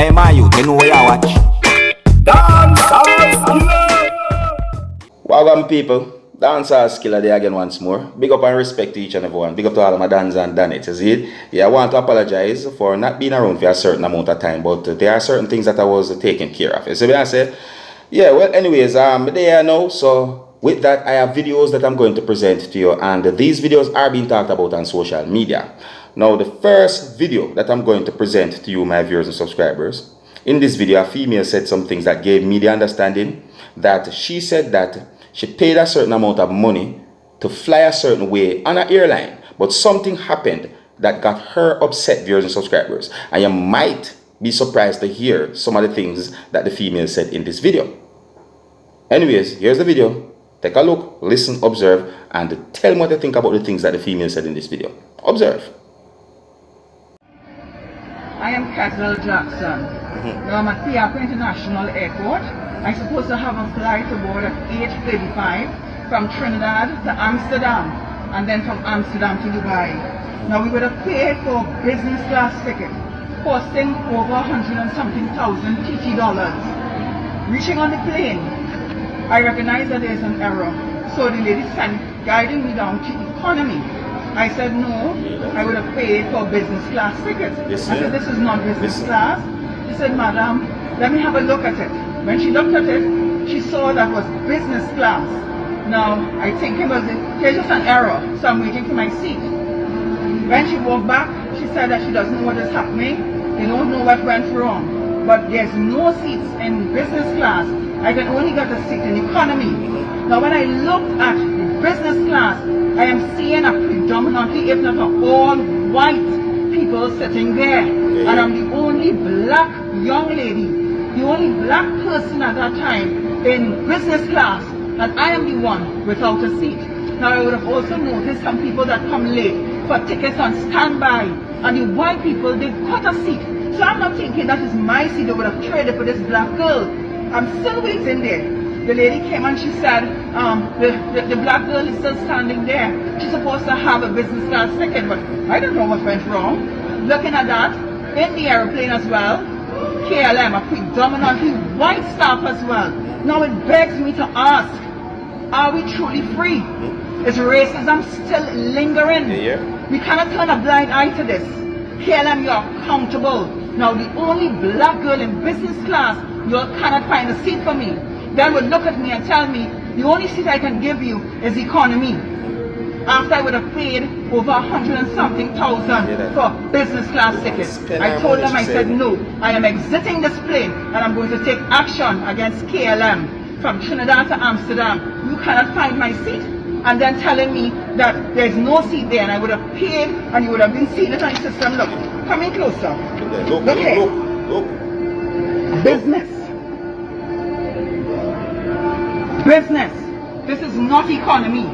Hey man, you know where you watch. Dancehall skilla. Welcome people, Dancehall skilla there again once more. Big up and respect to each and everyone. Big up to all of my dancers and Danet, you see it? Yeah, I want to apologize for not being around for a certain amount of time, but there are certain things that I was taking care of. You see what I say? Yeah, well anyways, there now, so with that I have videos that I'm going to present to you, and these videos are being talked about on social media. Now the first video that I'm going to present to you, my viewers and subscribers, in this video a female said some things that gave me the understanding that she said that she paid a certain amount of money to fly a certain way on an airline, but something happened that got her upset, viewers and subscribers, and you might be surprised to hear some of the things that the female said in this video. Anyways, here's the video. Take a look, listen, observe, and tell me what you think about the things that the female said in this video. Observe. I am Kettle Jackson. Now I'm at Piapa International Airport. I'm supposed to have a flight aboard at 8:35 from Trinidad to Amsterdam, and then from Amsterdam to Dubai. Now we would have paid for business class ticket, costing over 100 and something thousand TT dollars. Reaching on the plane, I recognize that there's an error. So the lady guiding me down to economy. I said no, I would have paid for business class tickets. Yes, I said this is not business class. She said, madam, let me have a look at it. When she looked at it, she saw that was business class. Now, I think there's just an error, so I'm waiting for my seat. When she walked back, she said that she doesn't know what is happening. They don't know what went wrong. But there's no seats in business class. I can only get a seat in economy. Now, when I looked at business class, I am seeing a predominantly, if not all white people sitting there. And I'm the only black young lady, the only black person at that time in business class, and I am the one without a seat. Now I would have also noticed some people that come late for tickets on standby, and the white people, they got a seat. So I'm not thinking that is my seat they would have traded for this black girl. I'm still waiting there. The lady came and she said, the black girl is still standing there. She's supposed to have a business class ticket, but I don't know what went wrong. Looking at that, in the airplane as well, KLM, a predominantly white staff as well. Now it begs me to ask, are we truly free? Is racism still lingering? We cannot turn a blind eye to this. KLM, you're accountable. Now the only black girl in business class, you cannot find a seat for me. Then would look at me and tell me, the only seat I can give you is economy. After I would have paid over 100 and something thousand for business class tickets. I told them, I said, no, I am exiting this plane and I'm going to take action against KLM from Trinidad to Amsterdam. You cannot find my seat. And then telling me that there's no seat there, and I would have paid and you would have been seated on the system. Look, come in closer. Look here. Business. Business. This is not economy.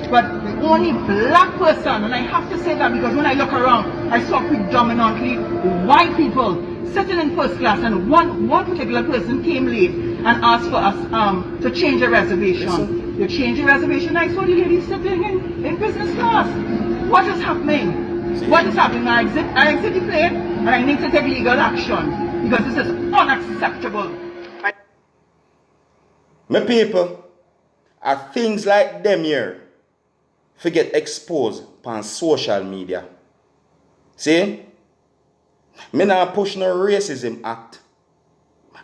But the only black person, and I have to say that because when I look around, I saw predominantly white people sitting in first class, and one particular person came late and asked for us to change a reservation. You change the reservation, I saw the lady sitting in business class. What is happening? What is happening? I exit the plane and I need to take legal action because this is unacceptable. My people, are things like them here to get exposed on social media. See? Me not push no racism act.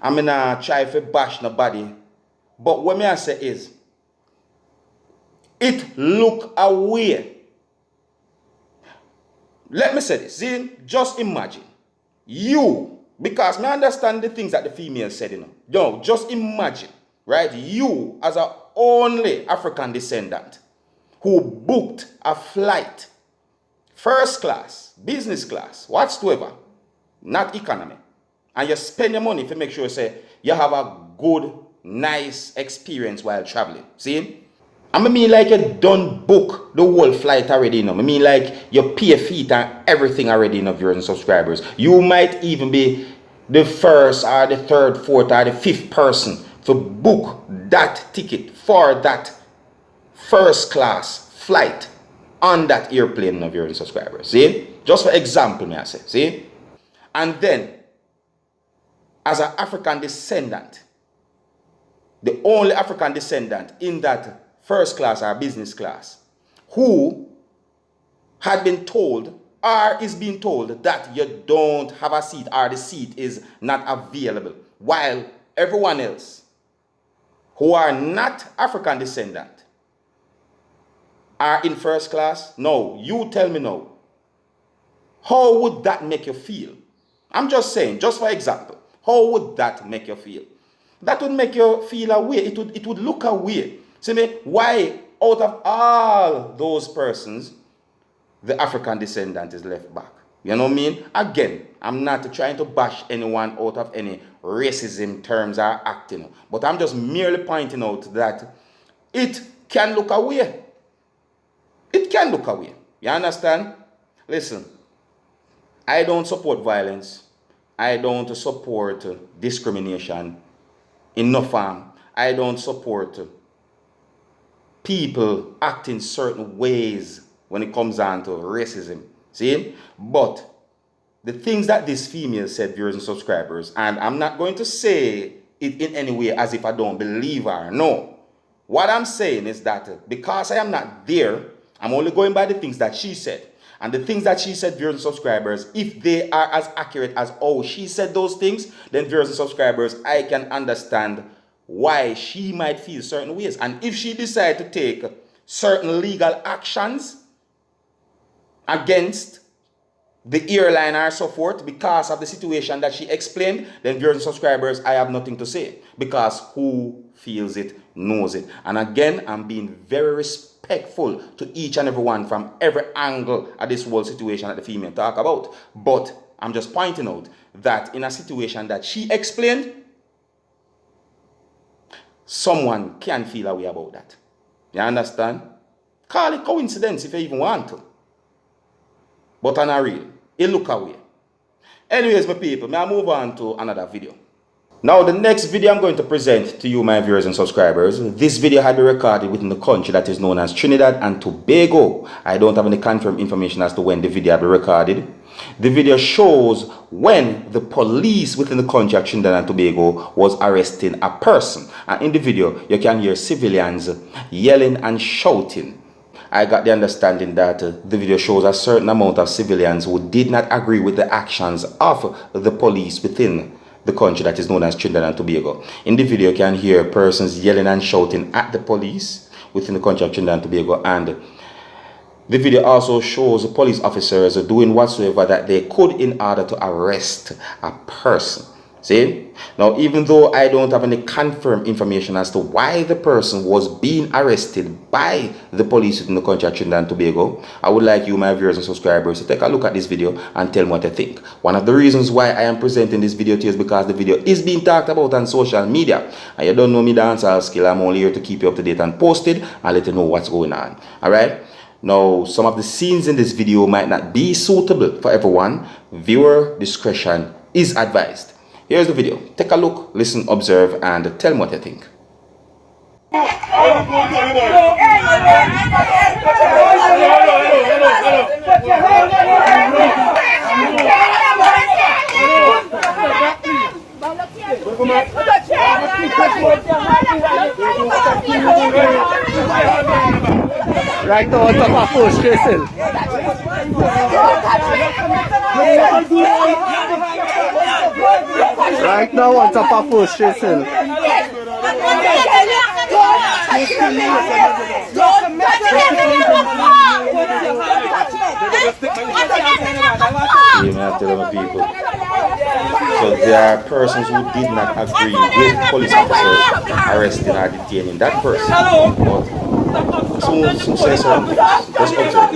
And me not try to bash nobody. But what me I say is, it look away. Let me say this. See? Just imagine. You, because me understand the things that the female said, just imagine. Right, you as a only African descendant who booked a flight, first class, business class, whatsoever, not economy, and you spend your money to make sure you have a good, nice experience while traveling. See? I mean like you don't book the whole flight already, I mean like you pay feet and everything already, viewers and subscribers. You might even be the first or the third, fourth or the fifth person to book that ticket for that first class flight on that airplane of your subscribers. See? Just for example, may I say. See? And then as an African descendant, the only African descendant in that first class or business class, who had been told or is being told that you don't have a seat or the seat is not available, while everyone else who are not African descendant are in first class? No, you tell me now. How would that make you feel? I'm just saying, just for example, how would that make you feel? That would make you feel away. It would look away. See me, why out of all those persons, the African descendant is left back? You know what I mean? Again, I'm not trying to bash anyone out of any racism terms or acting, but I'm just merely pointing out that it can look away. It can look away. You understand? Listen, I don't support violence. I don't support discrimination in no form. I don't support people acting certain ways when it comes down to racism. See? But the things that this female said, viewers and subscribers, and I'm not going to say it in any way as if I don't believe her. No. What I'm saying is that because I am not there, I'm only going by the things that she said. And the things that she said, viewers and subscribers, if they are as accurate as oh she said those things, then viewers and subscribers, I can understand why she might feel certain ways. And if she decides to take certain legal actions against the airline or so forth because of the situation that she explained, then viewers and subscribers, I have nothing to say, because who feels it knows it. And again, I'm being very respectful to each and every one from every angle of this whole situation that the female talk about. But I'm just pointing out that in a situation that she explained, someone can feel a way about that. You understand? Call it coincidence if you even want to. But on a real, it look away. Anyways, my people, may I move on to another video. Now, the next video I'm going to present to you, my viewers and subscribers, this video had been recorded within the country that is known as Trinidad and Tobago. I don't have any confirmed information as to when the video had been recorded. The video shows when the police within the country of Trinidad and Tobago was arresting a person. And in the video, you can hear civilians yelling and shouting. I got the understanding that the video shows a certain amount of civilians who did not agree with the actions of the police within the country that is known as Trinidad and Tobago. In the video, you can hear persons yelling and shouting at the police within the country of Trinidad and Tobago, and the video also shows police officers doing whatsoever that they could in order to arrest a person. See? Now, even though I don't have any confirmed information as to why the person was being arrested by the police in the country of Trinidad and Tobago, I would like you, my viewers and subscribers, to take a look at this video and tell me what you think. One of the reasons why I am presenting this video to you is because the video is being talked about on social media. And you don't know me, Dancehall Skilla. I'm only here to keep you up to date and posted and let you know what's going on. Alright? Now, some of the scenes in this video might not be suitable for everyone. Viewer discretion is advised. Here's the video. Take a look, listen, observe, and tell me what you think. Right now, on top of full stressing. Right now, on top of full stressing. People. So there are persons who did not agree with police officers arresting or detaining that person. But soon say something. Just observe.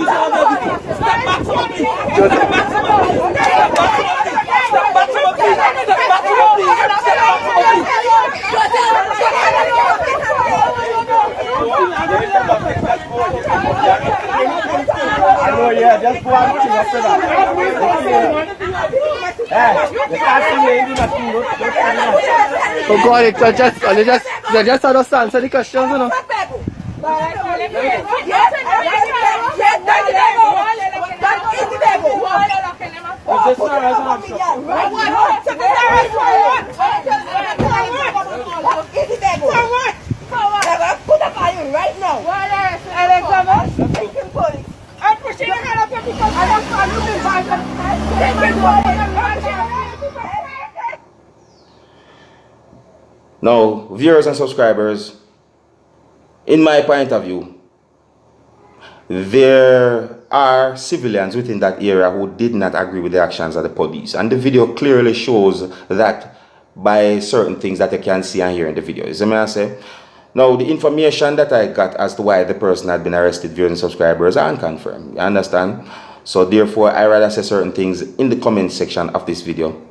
I know, yeah, just one thing after that. So go on, just understand the questions, you know. Now, viewers and subscribers, in my point of view, there are civilians within that area who did not agree with the actions of the police, and the video clearly shows that by certain things that you can see and hear in the video. You see me I say? Now, the information that I got as to why the person had been arrested, viewers and subscribers, are unconfirmed. You understand? So therefore, I rather say certain things in the comment section of this video,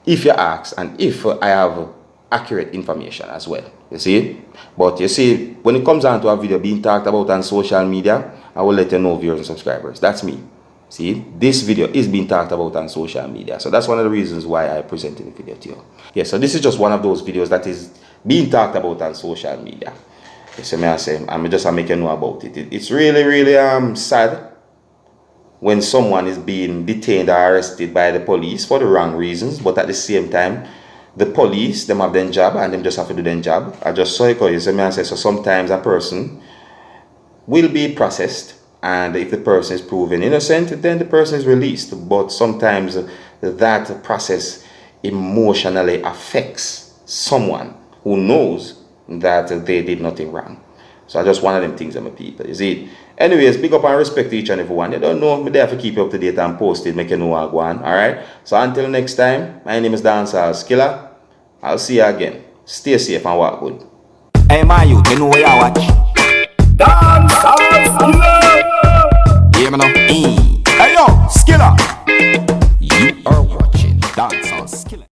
if you ask, and if I have accurate information as well. You see? But you see, when it comes down to a video being talked about on social media, I will let you know, viewers and subscribers. That's me. See, this video is being talked about on social media. So that's one of the reasons why I presented the video to you. Yeah, so this is just one of those videos that is being talked about on social media. You see me I say, I'm just making you know about it. It's really, really sad when someone is being detained or arrested by the police for the wrong reasons, but at the same time, the police, them have their job and them just have to do their job. I just saw it, you see me I say, so sometimes a person will be processed, and if the person is proven innocent, then the person is released. But sometimes that process emotionally affects someone who knows that they did nothing wrong. So I just one of them things, my people. You see? Anyways, big up and respect to each and every one. You don't know, me there to keep you up to date and posted, make you know what I go on. Alright? So until next time, my name is Dancehall Skilla. I'll see you again. Stay safe and walk good. Hey, my youth, you know where you watch? Dancehall skilla. Hear me now? Hey, yo, skilla. You are watching Dancehall skilla.